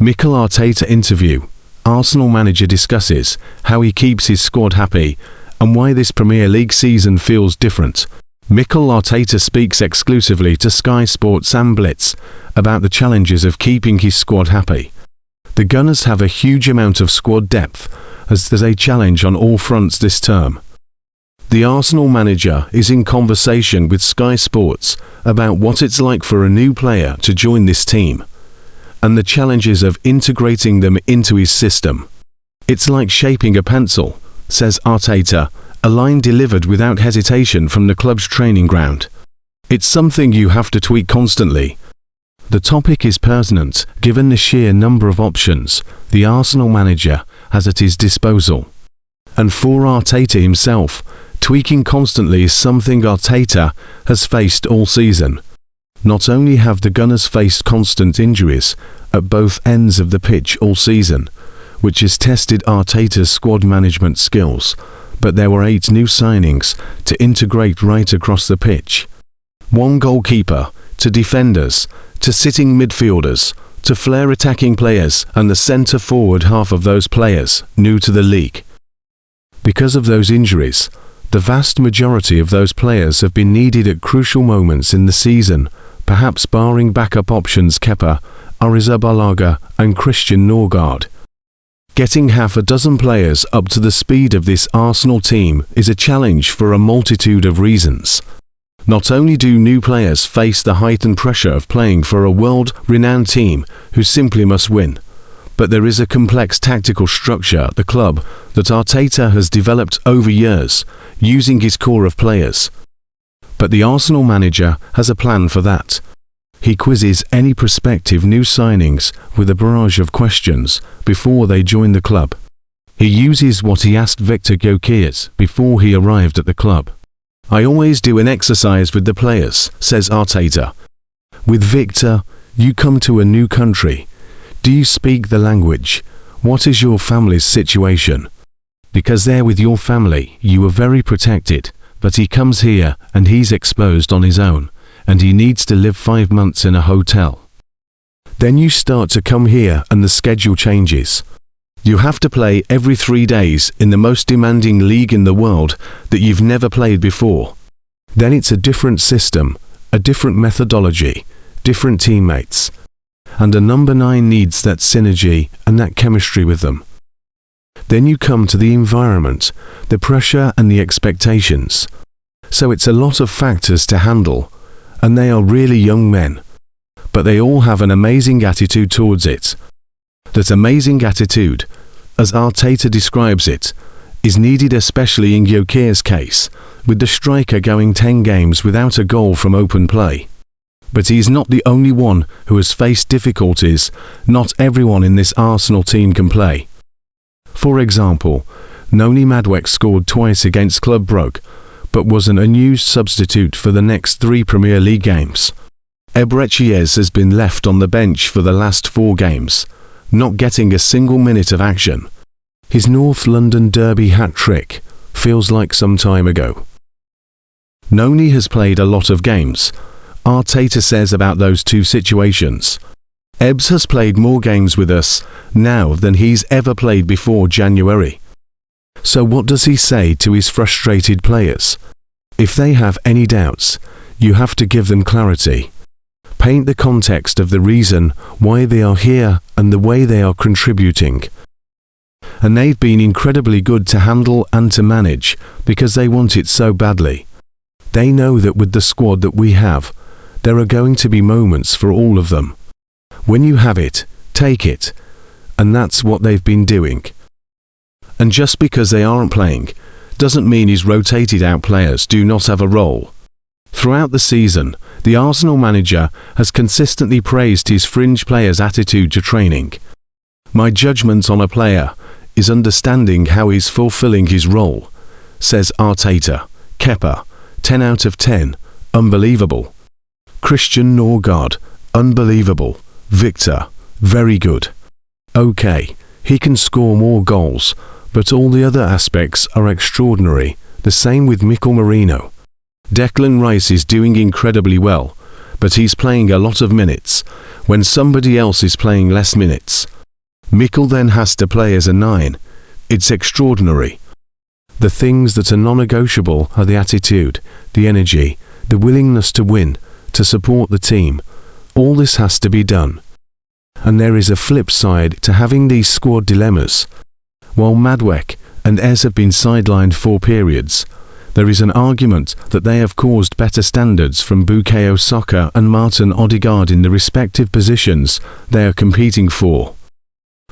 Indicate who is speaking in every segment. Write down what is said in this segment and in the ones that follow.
Speaker 1: Mikel Arteta interview. Arsenal manager discusses how he keeps his squad happy and why this Premier League season feels different. Mikel Arteta speaks exclusively to Sky Sports and Blitz about the challenges of keeping his squad happy. The Gunners have a huge amount of squad depth, as there's a challenge on all fronts this term. The Arsenal manager is in conversation with Sky Sports about what it's like for a new player to join this team, and the challenges of integrating them into his system. It's like shaping a pencil, says Arteta, a line delivered without hesitation from the club's training ground. It's something you have to tweak constantly. The topic is pertinent given the sheer number of options the Arsenal manager has at his disposal. And for Arteta himself, tweaking constantly is something Arteta has faced all season. Not only have the Gunners faced constant injuries at both ends of the pitch all season, which has tested Arteta's squad management skills, but there were 8 new signings to integrate right across the pitch. 1 goalkeeper, to defenders, to sitting midfielders, to flair attacking players, and the centre-forward half of those players new to the league. Because of those injuries, the vast majority of those players have been needed at crucial moments in the season, perhaps barring backup options Kepa, Arrizabalaga and Christian Odegaard. Getting half a dozen players up to the speed of this Arsenal team is a challenge for a multitude of reasons. Not only do new players face the heightened pressure of playing for a world-renowned team who simply must win, but there is a complex tactical structure at the club that Arteta has developed over years, using his core of players. But the Arsenal manager has a plan for that. He quizzes any prospective new signings with a barrage of questions before they join the club. He uses what he asked Victor Gyökeres before he arrived at the club. "I always do an exercise with the players," says Arteta. "With Victor, you come to a new country. Do you speak the language? What is your family's situation? Because there with your family, you are very protected, but he comes here and he's exposed on his own, and he needs to live 5 months in a hotel. Then you start to come here and the schedule changes. You have to play every 3 days in the most demanding league in the world that you've never played before. Then it's a different system, a different methodology, different teammates. And a number 9 needs that synergy and that chemistry with them. Then you come to the environment, the pressure and the expectations. So it's a lot of factors to handle, and they are really young men. But they all have an amazing attitude towards it. That amazing attitude, as Arteta describes it, is needed especially in Gyökeres' case, with the striker going 10 games without a goal from open play. But he is not the only one who has faced difficulties not everyone in this Arsenal team can play. For example, Noni Madueke scored twice against Club Brugge, but was an unused substitute for the next 3 Premier League games. Eberechiez has been left on the bench for the last 4 games, not getting a single minute of action. His North London derby hat-trick feels like some time ago. Noni has played a lot of games, Arteta says about those 2 situations. Ebbs has played more games with us now than he's ever played before January. So what does he say to his frustrated players? If they have any doubts, you have to give them clarity. Paint the context of the reason why they are here and the way they are contributing. And they've been incredibly good to handle and to manage because they want it so badly. They know that with the squad that we have, there are going to be moments for all of them. When you have it, take it. And that's what they've been doing. And just because they aren't playing, doesn't mean his rotated out players do not have a role. Throughout the season, the Arsenal manager has consistently praised his fringe players' attitude to training. "My judgment on a player is understanding how he's fulfilling his role," says Arteta. Kepa, 10 out of 10, unbelievable. Christian Odegaard, unbelievable. Victor, very good. Okay, he can score more goals, but all the other aspects are extraordinary. The same with Mikel Merino. Declan Rice is doing incredibly well, but he's playing a lot of minutes, when somebody else is playing less minutes. Mikel then has to play as a 9. It's extraordinary. The things that are non-negotiable are the attitude, the energy, the willingness to win, to support the team. All this has to be done. And there is a flip side to having these squad dilemmas. While Madueke and Ez have been sidelined for periods, there is an argument that they have caused better standards from Bukayo Saka and Martin Odegaard in the respective positions they are competing for.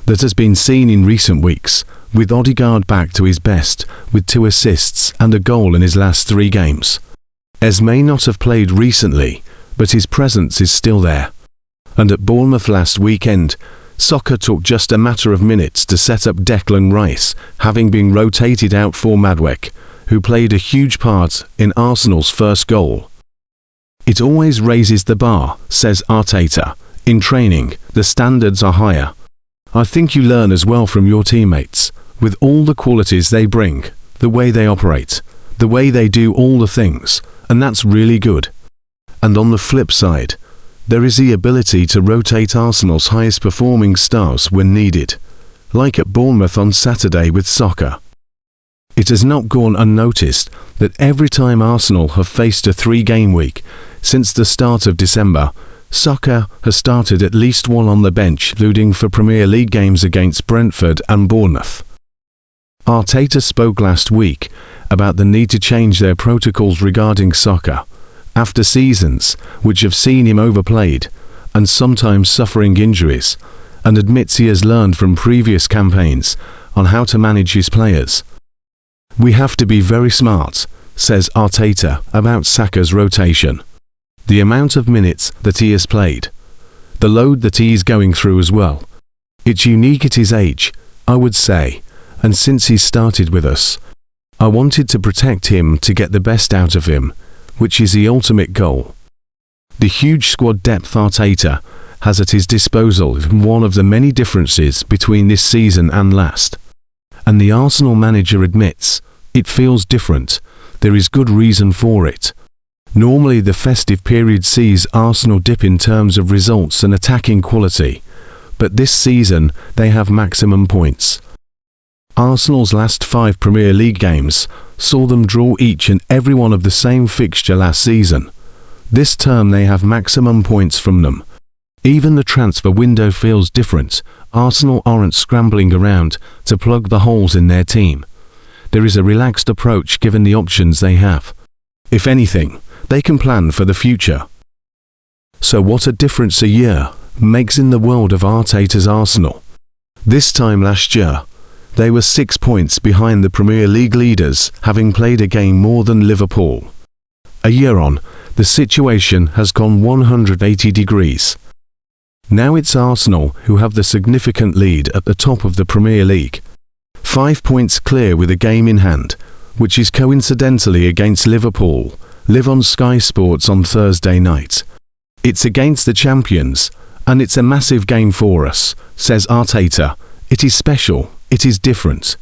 Speaker 1: That has been seen in recent weeks, with Odegaard back to his best, with 2 assists and a goal in his last 3 games. Ez may not have played recently, but his presence is still there. And at Bournemouth last weekend, Saka took just a matter of minutes to set up Declan Rice, having been rotated out for Madueke, who played a huge part in Arsenal's first goal. It always raises the bar, says Arteta. In training, the standards are higher. I think you learn as well from your teammates, with all the qualities they bring, the way they operate, the way they do all the things, and that's really good. And on the flip side, there is the ability to rotate Arsenal's highest performing stars when needed, like at Bournemouth on Saturday with Saka. It has not gone unnoticed that every time Arsenal have faced a 3-game week since the start of December, Saka has started at least one on the bench, including for Premier League games against Brentford and Bournemouth. Arteta spoke last week about the need to change their protocols regarding Saka, after seasons which have seen him overplayed and sometimes suffering injuries, and admits he has learned from previous campaigns on how to manage his players. We have to be very smart, says Arteta, about Saka's rotation. The amount of minutes that he has played, the load that he is going through as well. It's unique at his age, I would say, and since he started with us, I wanted to protect him to get the best out of him, which is the ultimate goal. The huge squad depth Arteta has at his disposal is one of the many differences between this season and last. And the Arsenal manager admits, it feels different, there is good reason for it. Normally the festive period sees Arsenal dip in terms of results and attacking quality, but this season they have maximum points. Arsenal's last 5 Premier League games saw them draw each and every one of the same fixture last season. This term they have maximum points from them. Even the transfer window feels different. Arsenal aren't scrambling around to plug the holes in their team. There is a relaxed approach given the options they have. If anything, they can plan for the future. So what a difference a year makes in the world of Arteta's Arsenal. This time last year, they were 6 points behind the Premier League leaders, having played a game more than Liverpool. A year on, the situation has gone 180 degrees. Now it's Arsenal who have the significant lead at the top of the Premier League. 5 points clear with a game in hand, which is coincidentally against Liverpool, live on Sky Sports on Thursday night. It's against the champions, and it's a massive game for us, says Arteta. It is special, it is different.